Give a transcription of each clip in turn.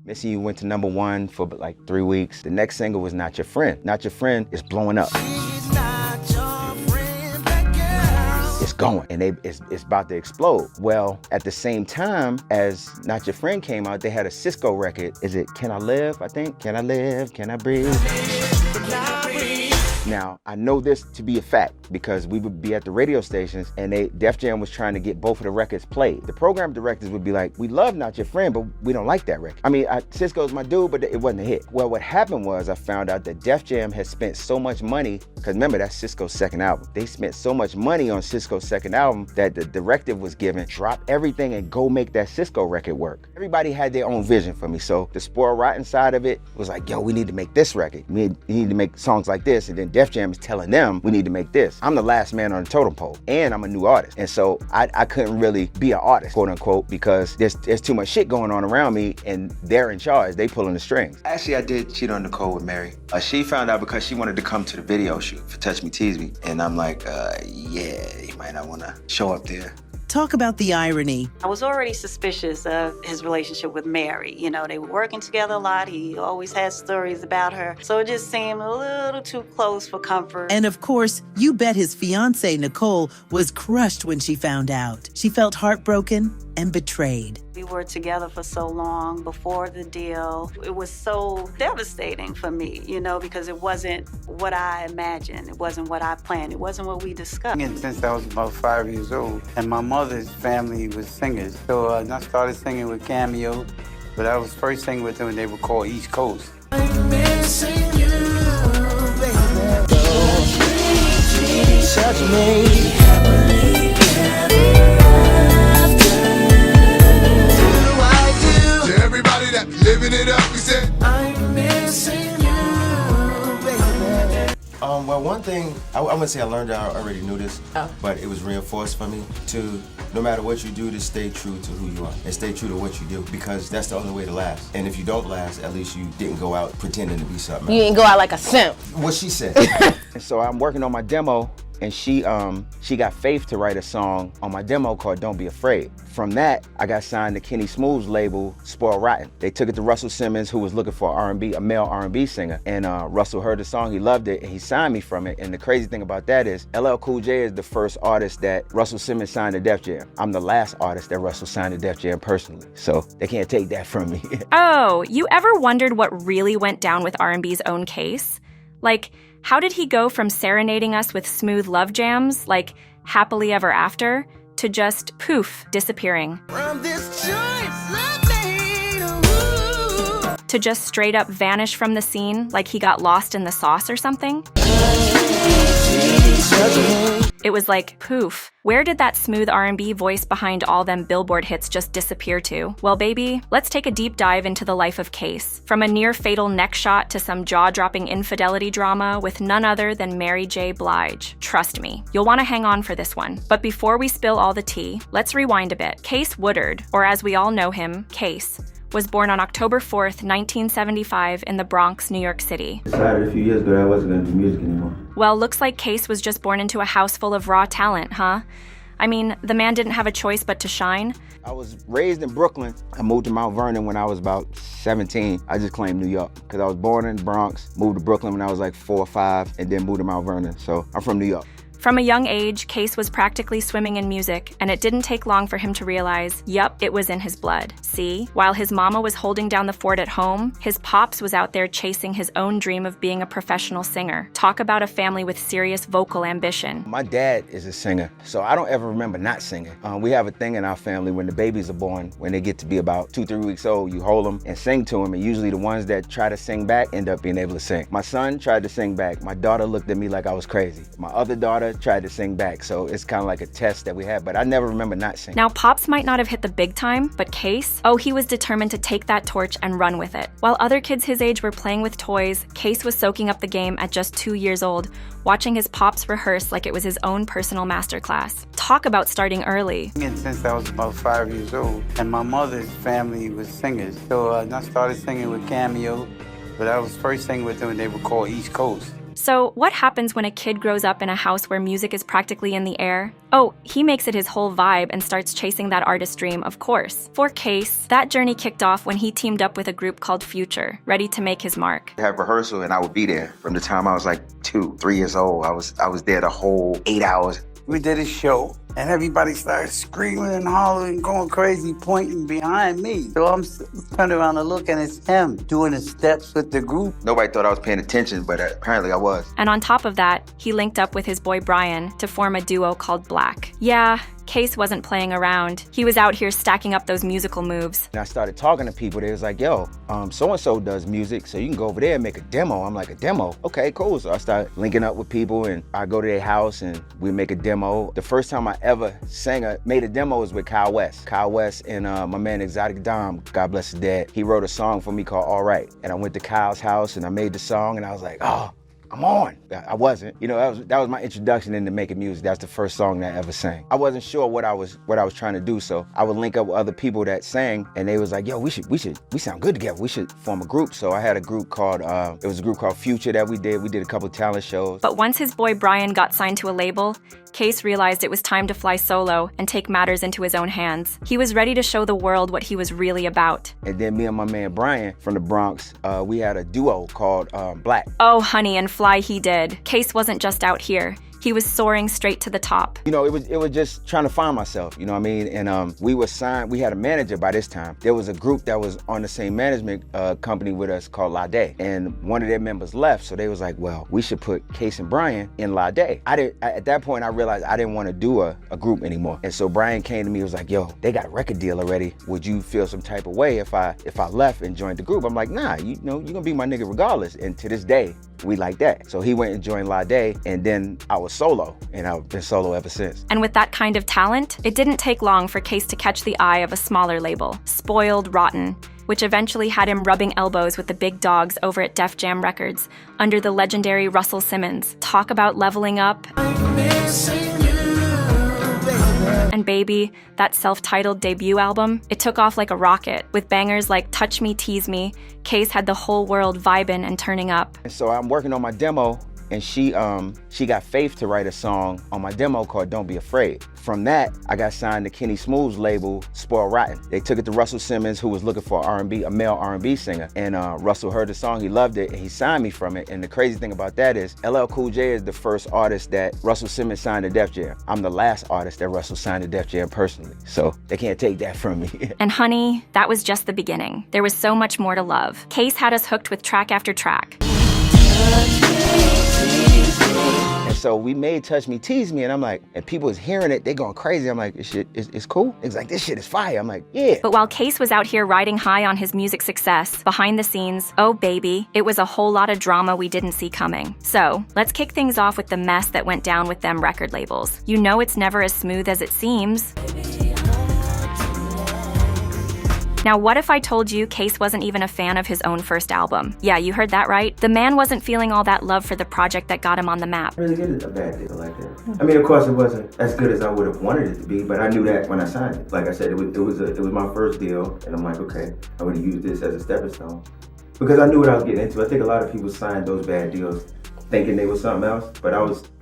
Missing You went to #1 for like 3 weeks. The next single was Not Your Friend. Not Your Friend is blowing up. She's not your friend, that girl. It's going, and it's about to explode. Well, at the same time as Not Your Friend came out, they had a Cisco record. Is it Can I Live, I think? Can I live, can I breathe? Now, I know this to be a fact because we would be at the radio stations and Def Jam was trying to get both of the records played. The program directors would be like, we love Not Your Friend, but we don't like that record. I mean, Cisco's my dude, but it wasn't a hit. Well, what happened was I found out that Def Jam had spent so much money, because remember, that's Cisco's second album. They spent so much money on Cisco's second album that the directive was given, drop everything and go make that Cisco record work. Everybody had their own vision for me. So the Spoiled Rotten side of it was like, yo, we need to make this record. We need to make songs like this. And then Def Jam is telling them we need to make this. I'm the last man on the totem pole and I'm a new artist. And so I couldn't really be an artist, quote unquote, because there's too much shit going on around me and they're in charge. They pulling the strings. Actually, I did cheat on Nicole with Mary. She found out because she wanted to come to the video shoot for Touch Me, Tease Me. And I'm like, yeah, you might not want to show up there. Talk about the irony. I was already suspicious of his relationship with Mary. You know, they were working together a lot. He always had stories about her. So it just seemed a little too close for comfort. And of course, you bet his fiancée, Nicole, was crushed when she found out. She felt heartbroken and betrayed. We were together for so long before the deal. It was so devastating for me, you know, because it wasn't what I imagined. It wasn't what I planned. It wasn't what we discussed. And since I was about 5 years old, and my mother's family was singers. So I started singing with Cameo, but I was first singing with them when they were called East Coast. I'm missing you, baby. Touch me happily ever after. Do I do? To everybody that living it up, we said, I'm missing you, baby. Well, one thing, I wouldn't say I learned, I already knew this, but it was reinforced for me to, no matter what you do, to stay true to who you are and stay true to what you do, because that's the only way to last. And if you don't last, at least you didn't go out pretending to be something. You didn't go out like a simp. What she said. And so I'm working on my demo, and she got Faith to write a song on my demo called Don't Be Afraid. From that, I got signed to Kenny Smooth's label, Spoiled Rotten. They took it to Russell Simmons, who was looking for R&B, a male R&B singer. And Russell heard the song, he loved it, and he signed me from it. And the crazy thing about that is, LL Cool J is the first artist that Russell Simmons signed to Def Jam. I'm the last artist that Russell signed to Def Jam personally. So they can't take that from me. Oh, you ever wondered what really went down with R&B's own Case? Like, how did he go from serenading us with smooth love jams, like Happily Ever After, to just, poof, disappearing? From this joint, to just straight up vanish from the scene like he got lost in the sauce or something? It was like, poof, where did that smooth R&B voice behind all them Billboard hits just disappear to? Well, baby, let's take a deep dive into the life of Case. From a near-fatal neck shot to some jaw-dropping infidelity drama with none other than Mary J. Blige. Trust me, you'll want to hang on for this one. But before we spill all the tea, let's rewind a bit. Case Woodard, or as we all know him, Case, was born on October 4th, 1975 in the Bronx, New York City. I decided a few years ago that I wasn't going to do music anymore. Well, looks like Case was just born into a house full of raw talent, huh? I mean, the man didn't have a choice but to shine. I was raised in Brooklyn. I moved to Mount Vernon when I was about 17. I just claimed New York because I was born in the Bronx, moved to Brooklyn when I was like 4 or 5, and then moved to Mount Vernon. So I'm from New York. From a young age, Case was practically swimming in music, and it didn't take long for him to realize, yup, it was in his blood. See, while his mama was holding down the fort at home, his pops was out there chasing his own dream of being a professional singer. Talk about a family with serious vocal ambition. My dad is a singer, so I don't ever remember not singing. We have a thing in our family when the babies are born, when they get to be about 2-3 weeks old, you hold them and sing to them, and usually the ones that try to sing back end up being able to sing. My son tried to sing back. My daughter looked at me like I was crazy. My other daughter tried to sing back, so it's kind of like a test that we had, but I never remember not singing. Now, Pops might not have hit the big time, but Case, oh, he was determined to take that torch and run with it. While other kids his age were playing with toys, Case was soaking up the game at just 2 years old, watching his pops rehearse like it was his own personal masterclass. Talk about starting early. And since I was about 5 years old, and my mother's family was singers. So I started singing with Cameo, but I was first singing with them when they were called East Coast. So, what happens when a kid grows up in a house where music is practically in the air? Oh, he makes it his whole vibe and starts chasing that artist dream, of course. For Case, that journey kicked off when he teamed up with a group called Future, ready to make his mark. I have rehearsal and I would be there from the time I was like 2, 3 years old. I was there the whole 8 hours. We did a show, and everybody started screaming and hollering, going crazy, pointing behind me. So I'm turning around to look, and it's him doing the steps with the group. Nobody thought I was paying attention, but apparently I was. And on top of that, he linked up with his boy Brian to form a duo called Black. Yeah, Case wasn't playing around. He was out here stacking up those musical moves. And I started talking to people. They was like, yo, so-and-so does music, so you can go over there and make a demo. I'm like, a demo? Okay, cool. So I started linking up with people, and I go to their house, and we make a demo. The first time I ever made a demo was with Kyle West. Kyle West and my man Exotic Dom, God bless his dad. He wrote a song for me called All Right. And I went to Kyle's house, and I made the song, and I was like, oh, I'm on. I wasn't. You know, that was my introduction into making music. That's the first song that I ever sang. I wasn't sure what I was trying to do, so I would link up with other people that sang, and they was like, yo, we sound good together. We should form a group. So I had a group called, it was a group called Future that we did. We did a couple talent shows. But once his boy Brian got signed to a label, Case realized it was time to fly solo and take matters into his own hands. He was ready to show the world what he was really about. And then me and my man Brian from the Bronx, we had a duo called Black. Oh, honey, and fly he did. Case wasn't just out here. He was soaring straight to the top. You know, it was just trying to find myself, you know what I mean? And we were signed, we had a manager by this time. There was a group that was on the same management company with us called Lade. And one of their members left, so they was like, well, we should put Case and Brian in Lade. At that point, I realized I didn't want to do a group anymore. And so Brian came to me and was like, yo, they got a record deal already. Would you feel some type of way if I left and joined the group? I'm like, nah, you know, you're gonna be my nigga regardless. And to this day, we like that. So he went and joined Lade, and then I was solo, and I've been solo ever since. And with that kind of talent, it didn't take long for Case to catch the eye of a smaller label, Spoiled Rotten, which eventually had him rubbing elbows with the big dogs over at Def Jam Records under the legendary Russell Simmons. Talk about leveling up. And Baby, that self-titled debut album, it took off like a rocket. With bangers like Touch Me, Tease Me, Case had the whole world vibing and turning up. And so I'm working on my demo, and she got Faith to write a song on my demo called Don't Be Afraid. From that, I got signed to Kenny Smooth's label, Spoiled Rotten. They took it to Russell Simmons, who was looking for R&B, a male R&B singer. And Russell heard the song, he loved it, and he signed me from it. And the crazy thing about that is, LL Cool J is the first artist that Russell Simmons signed to Def Jam. I'm the last artist that Russell signed to Def Jam personally. So they can't take that from me. And honey, that was just the beginning. There was so much more to love. Case had us hooked with track after track. And so we made Touch Me, Tease Me, and I'm like, and people was hearing it, they going crazy. I'm like, this shit is cool? It's like, this shit is fire. I'm like, yeah. But while Case was out here riding high on his music success, behind the scenes, oh baby, it was a whole lot of drama we didn't see coming. So, let's kick things off with the mess that went down with them record labels. You know it's never as smooth as it seems. Now, what if I told you Case wasn't even a fan of his own first album? Yeah, you heard that right. The man wasn't feeling all that love for the project that got him on the map. Really good, a bad deal like that. I mean, of course, it wasn't as good as I would have wanted it to be, but I knew that when I signed it. Like I said, it was my first deal, and I'm like, okay, I would have used this as a stepping stone. Because I knew what I was getting into. I think a lot of people signed those bad deals thinking they was something else, but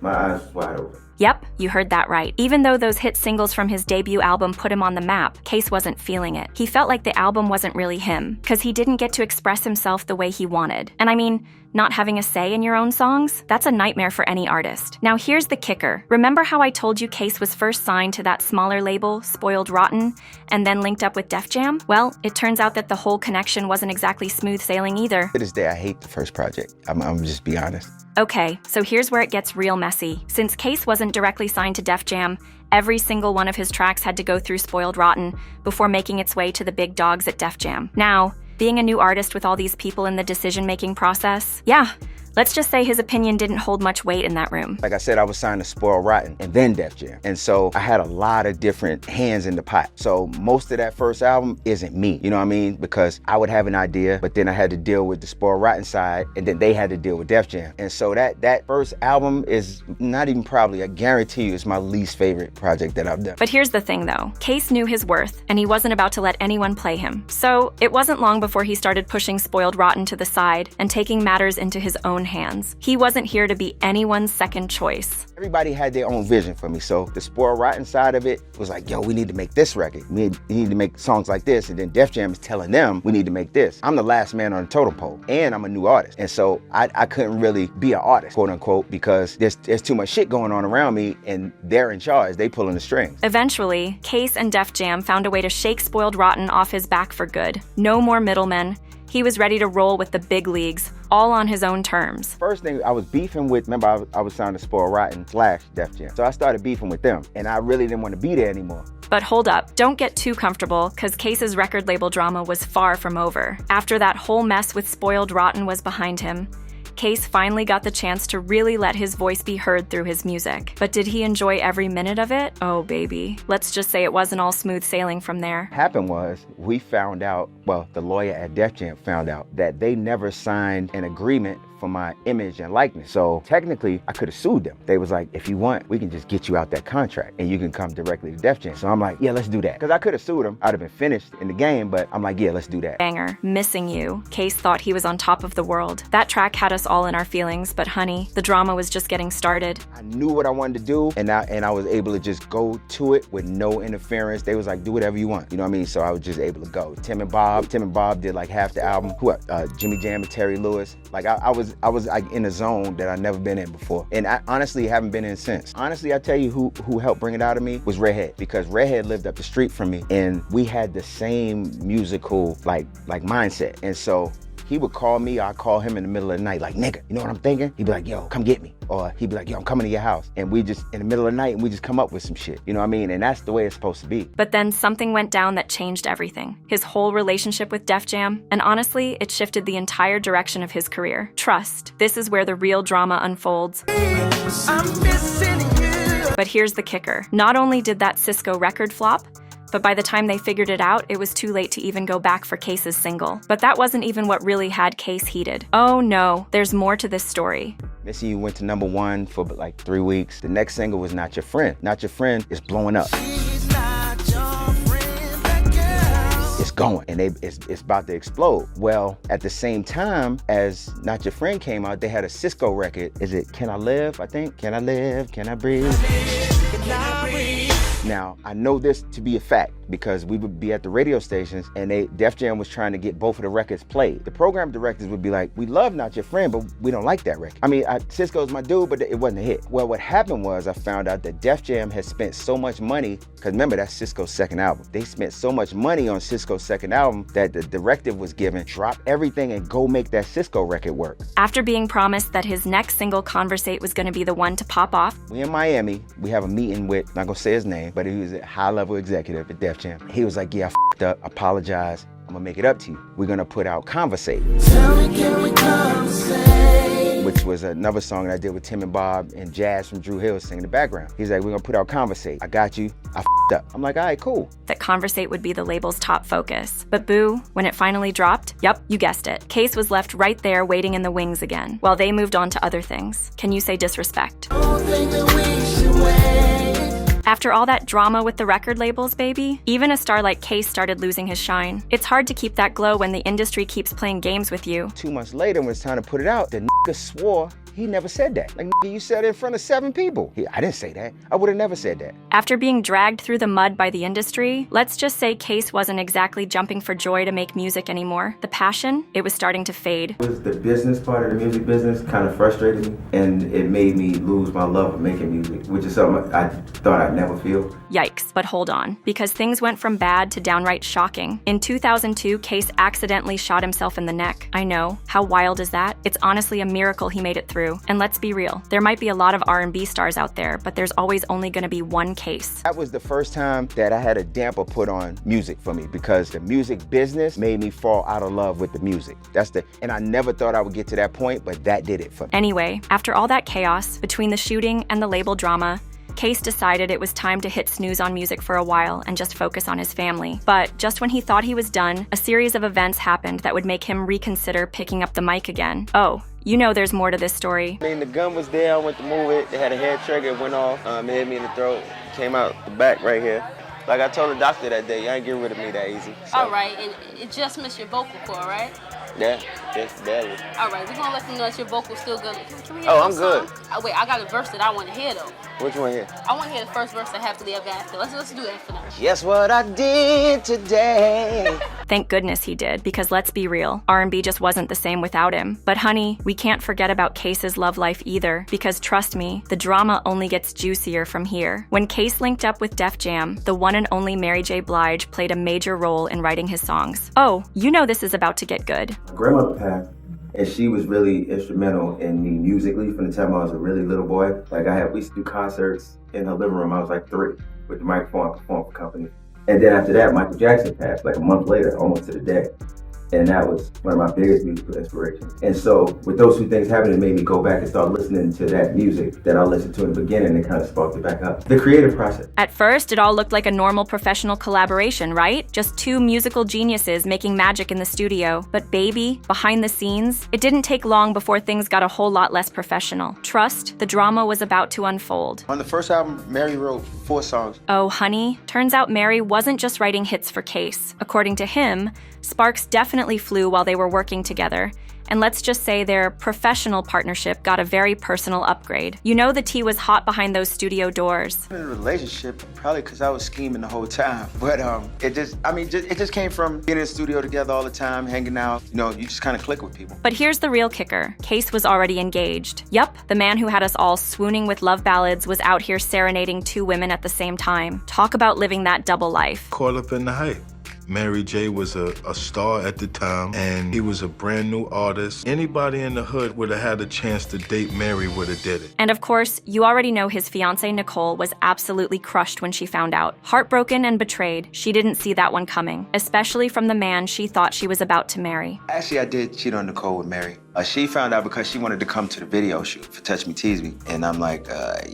my eyes was wide open. Yep, you heard that right. Even though those hit singles from his debut album put him on the map, Case wasn't feeling it. He felt like the album wasn't really him, because he didn't get to express himself the way he wanted. And I mean, not having a say in your own songs? That's a nightmare for any artist. Now here's the kicker. Remember how I told you Case was first signed to that smaller label, Spoiled Rotten, and then linked up with Def Jam? Well, it turns out that the whole connection wasn't exactly smooth sailing either. To this day, I hate the first project. I'm just be honest. Okay, so here's where it gets real messy. Since Case wasn't directly signed to Def Jam, every single one of his tracks had to go through Spoiled Rotten before making its way to the big dogs at Def Jam. Now, being a new artist with all these people in the decision-making process, yeah, let's just say his opinion didn't hold much weight in that room. Like I said, I was signed to Spoiled Rotten and then Def Jam. And so I had a lot of different hands in the pot. So most of that first album isn't me, you know what I mean? Because I would have an idea, but then I had to deal with the Spoiled Rotten side, and then they had to deal with Def Jam. And so that first album is not even probably, I guarantee you, it's my least favorite project that I've done. But here's the thing though, Case knew his worth, and he wasn't about to let anyone play him. So it wasn't long before he started pushing Spoiled Rotten to the side and taking matters into his own own hands. He wasn't here to be anyone's second choice. Everybody had their own vision for me. So the Spoiled Rotten side of it was like, yo, we need to make this record. We need to make songs like this. And then Def Jam is telling them, we need to make this. I'm the last man on the totem pole, and I'm a new artist. And so I couldn't really be an artist, quote unquote, because there's too much shit going on around me, and they're in charge. They pulling the strings. Eventually, Case and Def Jam found a way to shake Spoiled Rotten off his back for good. No more middlemen. He was ready to roll with the big leagues, all on his own terms. First thing, I was beefing with, remember I was signed to Spoiled Rotten / Def Jam. So I started beefing with them, and I really didn't want to be there anymore. But hold up, don't get too comfortable, cause Case's record label drama was far from over. After that whole mess with Spoiled Rotten was behind him, Case finally got the chance to really let his voice be heard through his music. But did he enjoy every minute of it? Oh baby. Let's just say it wasn't all smooth sailing from there. Happened was, we found out, well, the lawyer at Def Jam found out that they never signed an agreement for my image and likeness. So technically, I could have sued them. They was like, if you want, we can just get you out that contract and you can come directly to Def Jam. So I'm like, yeah, let's do that. Because I could have sued them. I'd have been finished in the game, but I'm like, yeah, let's do that. Banger, Missing You. Case thought he was on top of the world. That track had us all in our feelings, but honey, the drama was just getting started. I knew what I wanted to do, and I was able to just go to it with no interference. They was like, do whatever you want. You know what I mean? So I was just able to go. Tim and Bob did like half the album. Jimmy Jam and Terry Lewis. Like I was like in a zone that I'd never been in before. And I honestly haven't been in since. Honestly, I tell you who helped bring it out of me was Redhead, because Redhead lived up the street from me, and we had the same musical like mindset. And so he would call me, I'd call him in the middle of the night, like, nigga, you know what I'm thinking? He'd be like, yo, come get me. Or he'd be like, yo, I'm coming to your house. And we just, in the middle of the night, and we just come up with some shit. You know what I mean? And that's the way it's supposed to be. But then something went down that changed everything. His whole relationship with Def Jam. And honestly, it shifted the entire direction of his career. Trust. This is where the real drama unfolds. I'm missing you. But here's the kicker. Not only did that Cisco record flop, but by the time they figured it out, it was too late to even go back for Case's single. But that wasn't even what really had Case heated. Oh no, there's more to this story. Missing You went to #1 for like 3 weeks. The next single was Not Your Friend. Not Your Friend is blowing up. She's not your friend, that girl. It's going, and it's about to explode. Well, at the same time as Not Your Friend came out, they had a Cisco record. Is it Can I Live, I think? Can I Live, Can I Breathe? Now, I know this to be a fact because we would be at the radio stations, and Def Jam was trying to get both of the records played. The program directors would be like, we love Not Your Friend, but we don't like that record. I mean, Cisco's my dude, but it wasn't a hit. Well, what happened was I found out that Def Jam had spent so much money, because remember, that's Cisco's second album. They spent so much money on Cisco's second album that the directive was given, drop everything and go make that Cisco record work. After being promised that his next single, Conversate, was going to be the one to pop off, We in Miami, we have a meeting with, not gonna say his name, but he was a high-level executive at Def Jam. He was like, yeah, I f***ed up, apologize, I'm gonna make it up to you. We're gonna put out Conversate. Tell me, can we conversate? Which was another song that I did with Tim and Bob and Jazz from Drew Hill singing in the background. He's like, we're gonna put out Conversate. I got you, I f***ed up. I'm like, all right, cool. that Conversate would be the label's top focus. But boo, when it finally dropped, yep, you guessed it. Case was left right there waiting in the wings again, while they moved on to other things. Can you say disrespect? Don't think that we should wait. After all that drama with the record labels, baby, even a star like Case started losing his shine. It's hard to keep that glow when the industry keeps playing games with you. 2 months later, when it's time to put it out, the nigga swore he never said that. Like, nigga, you said it in front of 7 people. I didn't say that. I would have never said that. After being dragged through the mud by the industry, let's just say Case wasn't exactly jumping for joy to make music anymore. The passion, it was starting to fade. It was the business part of the music business kind of frustrated me, and it made me lose my love of making music, which is something I thought I'd never feel. Yikes, but hold on, because things went from bad to downright shocking. In 2002, Case accidentally shot himself in the neck. I know, how wild is that? It's honestly a miracle he made it through. And let's be real, there might be a lot of R&B stars out there, but there's always only gonna be one Case. That was the first time that I had a damper put on music for me, because the music business made me fall out of love with the music. And I never thought I would get to that point, but that did it for me. Anyway, after all that chaos, between the shooting and the label drama, Case decided it was time to hit snooze on music for a while and just focus on his family. But just when he thought he was done, a series of events happened that would make him reconsider picking up the mic again. Oh, you know there's more to this story. I mean, the gun was there, I went to move it, they had a head trigger, it went off, it hit me in the throat, came out the back right here. Like I told the doctor that day, you ain't getting rid of me that easy. So. All right, and it just missed your vocal cord, right? Yeah. just barely. All right, we're gonna let them know that your vocal's still good. Can we hear Oh, your I'm good. song? Oh, wait, I got a verse that I want to hear though. Which one here? I want to hear the first verse that Happily Ever After. Let's do that for now. Guess what I did today? Thank goodness he did, because let's be real, R&B just wasn't the same without him. But honey, we can't forget about Case's love life either, because trust me, the drama only gets juicier from here. When Case linked up with Def Jam, the one and only Mary J. Blige played a major role in writing his songs. Oh, you know this is about to get good. My grandmother passed, and she was really instrumental in me musically from the time I was a really little boy. Like we used to do concerts in her living room. I was like 3 with the microphone, perform for company. And then after that, Michael Jackson passed, like a month later, almost to the day. And that was one of my biggest musical inspirations. And so with those two things happening, it made me go back and start listening to that music that I listened to in the beginning and kind of sparked it back up. The creative process. At first, it all looked like a normal professional collaboration, right? Just two musical geniuses making magic in the studio. But baby, behind the scenes, it didn't take long before things got a whole lot less professional. Trust, the drama was about to unfold. On the first album, Mary wrote 4 songs. Oh, honey, turns out Mary wasn't just writing hits for Case. According to him, sparks definitely flew while they were working together. And let's just say their professional partnership got a very personal upgrade. You know the tea was hot behind those studio doors. In a relationship, probably because I was scheming the whole time. But it just came from being in the studio together all the time, hanging out. You know, you just kind of click with people. But here's the real kicker. Case was already engaged. Yup, the man who had us all swooning with love ballads was out here serenading 2 women at the same time. Talk about living that double life. Caught up in the hype. Mary J was a star at the time, and he was a brand new artist. Anybody in the hood would have had a chance to date Mary would have did it. And of course, you already know his fiancée Nicole was absolutely crushed when she found out. Heartbroken and betrayed, she didn't see that one coming, especially from the man she thought she was about to marry. Actually, I did cheat on Nicole with Mary. She found out because she wanted to come to the video shoot for Touch Me, Tease Me. And I'm like,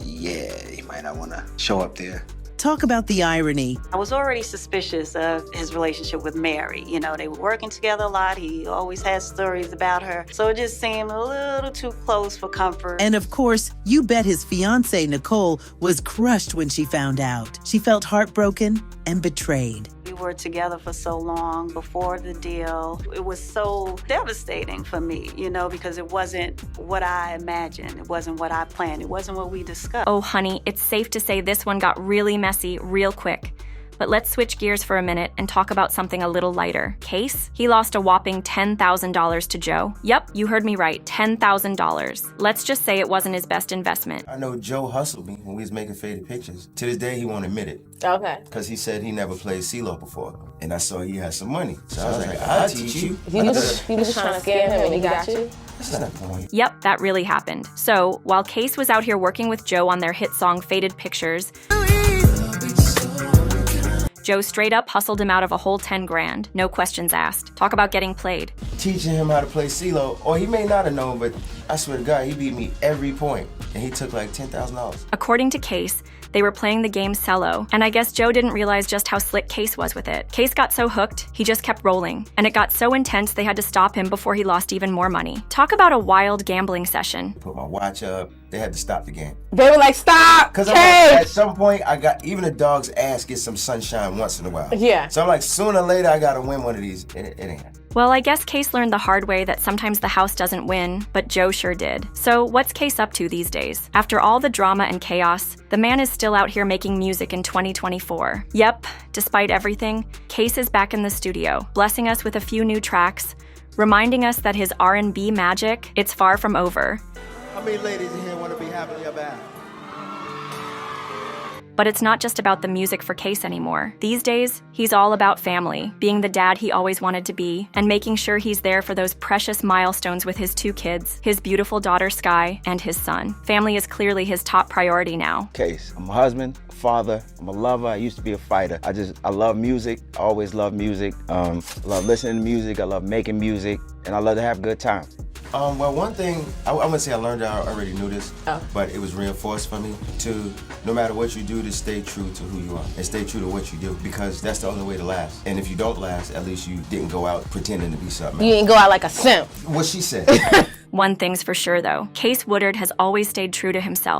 yeah, you might not want to show up there. Talk about the irony. I was already suspicious of his relationship with Mary. You know, they were working together a lot. He always had stories about her. So it just seemed a little too close for comfort. And of course, you bet his fiancée Nicole was crushed when she found out. She felt heartbroken and betrayed. We were together for so long before the deal. It was so devastating for me, you know, because it wasn't what I imagined. It wasn't what I planned. It wasn't what we discussed. Oh, honey, it's safe to say this one got really messy real quick. But let's switch gears for a minute and talk about something a little lighter. Case? He lost a whopping $10,000 to Joe. Yep, you heard me right, $10,000. Let's just say it wasn't his best investment. I know Joe hustled me when we was making Faded Pictures. To this day, he won't admit it. Okay. Because he said he never played CeeLo before. And I saw he had some money. So I was like, I'll teach you. You just trying to scam him and he got you? That's not the point. Yep, that really happened. So, while Case was out here working with Joe on their hit song Faded Pictures, Joe straight up hustled him out of a whole 10 grand, no questions asked. Talk about getting played. Teaching him how to play CeeLo, or he may not have known, but I swear to God, he beat me every point. And he took like $10,000. According to Case, they were playing the game cello, and I guess Joe didn't realize just how slick Case was with it. Case got so hooked, he just kept rolling, and it got so intense they had to stop him before he lost even more money. Talk about a wild gambling session. Put my watch up, they had to stop the game. They were like, stop! Because at some point, even a dog's ass gets some sunshine once in a while. Yeah. So I'm like, sooner or later, I gotta win one of these. It ain't happening. Well, I guess Case learned the hard way that sometimes the house doesn't win, but Joe sure did. So what's Case up to these days? After all the drama and chaos, the man is still out here making music in 2024. Yep, despite everything, Case is back in the studio, blessing us with a few new tracks, reminding us that his R&B magic, it's far from over. How many ladies in here want to be happily ever after? But it's not just about the music for Case anymore. These days, he's all about family, being the dad he always wanted to be, and making sure he's there for those precious milestones with his 2 kids, his beautiful daughter Sky, and his son. Family is clearly his top priority now. Case, I'm a husband, a father, I'm a lover. I used to be a fighter. I love music, I always love music. I love listening to music, I love making music, and I love to have a good time. Well, one thing, I wouldn't say I learned, I already knew this, but it was reinforced for me to, no matter what you do, to stay true to who you are and stay true to what you do, because that's the only way to last. And if you don't last, at least you didn't go out pretending to be something. You didn't go out like a simp. What she said. One thing's for sure though, Case Woodard has always stayed true to himself.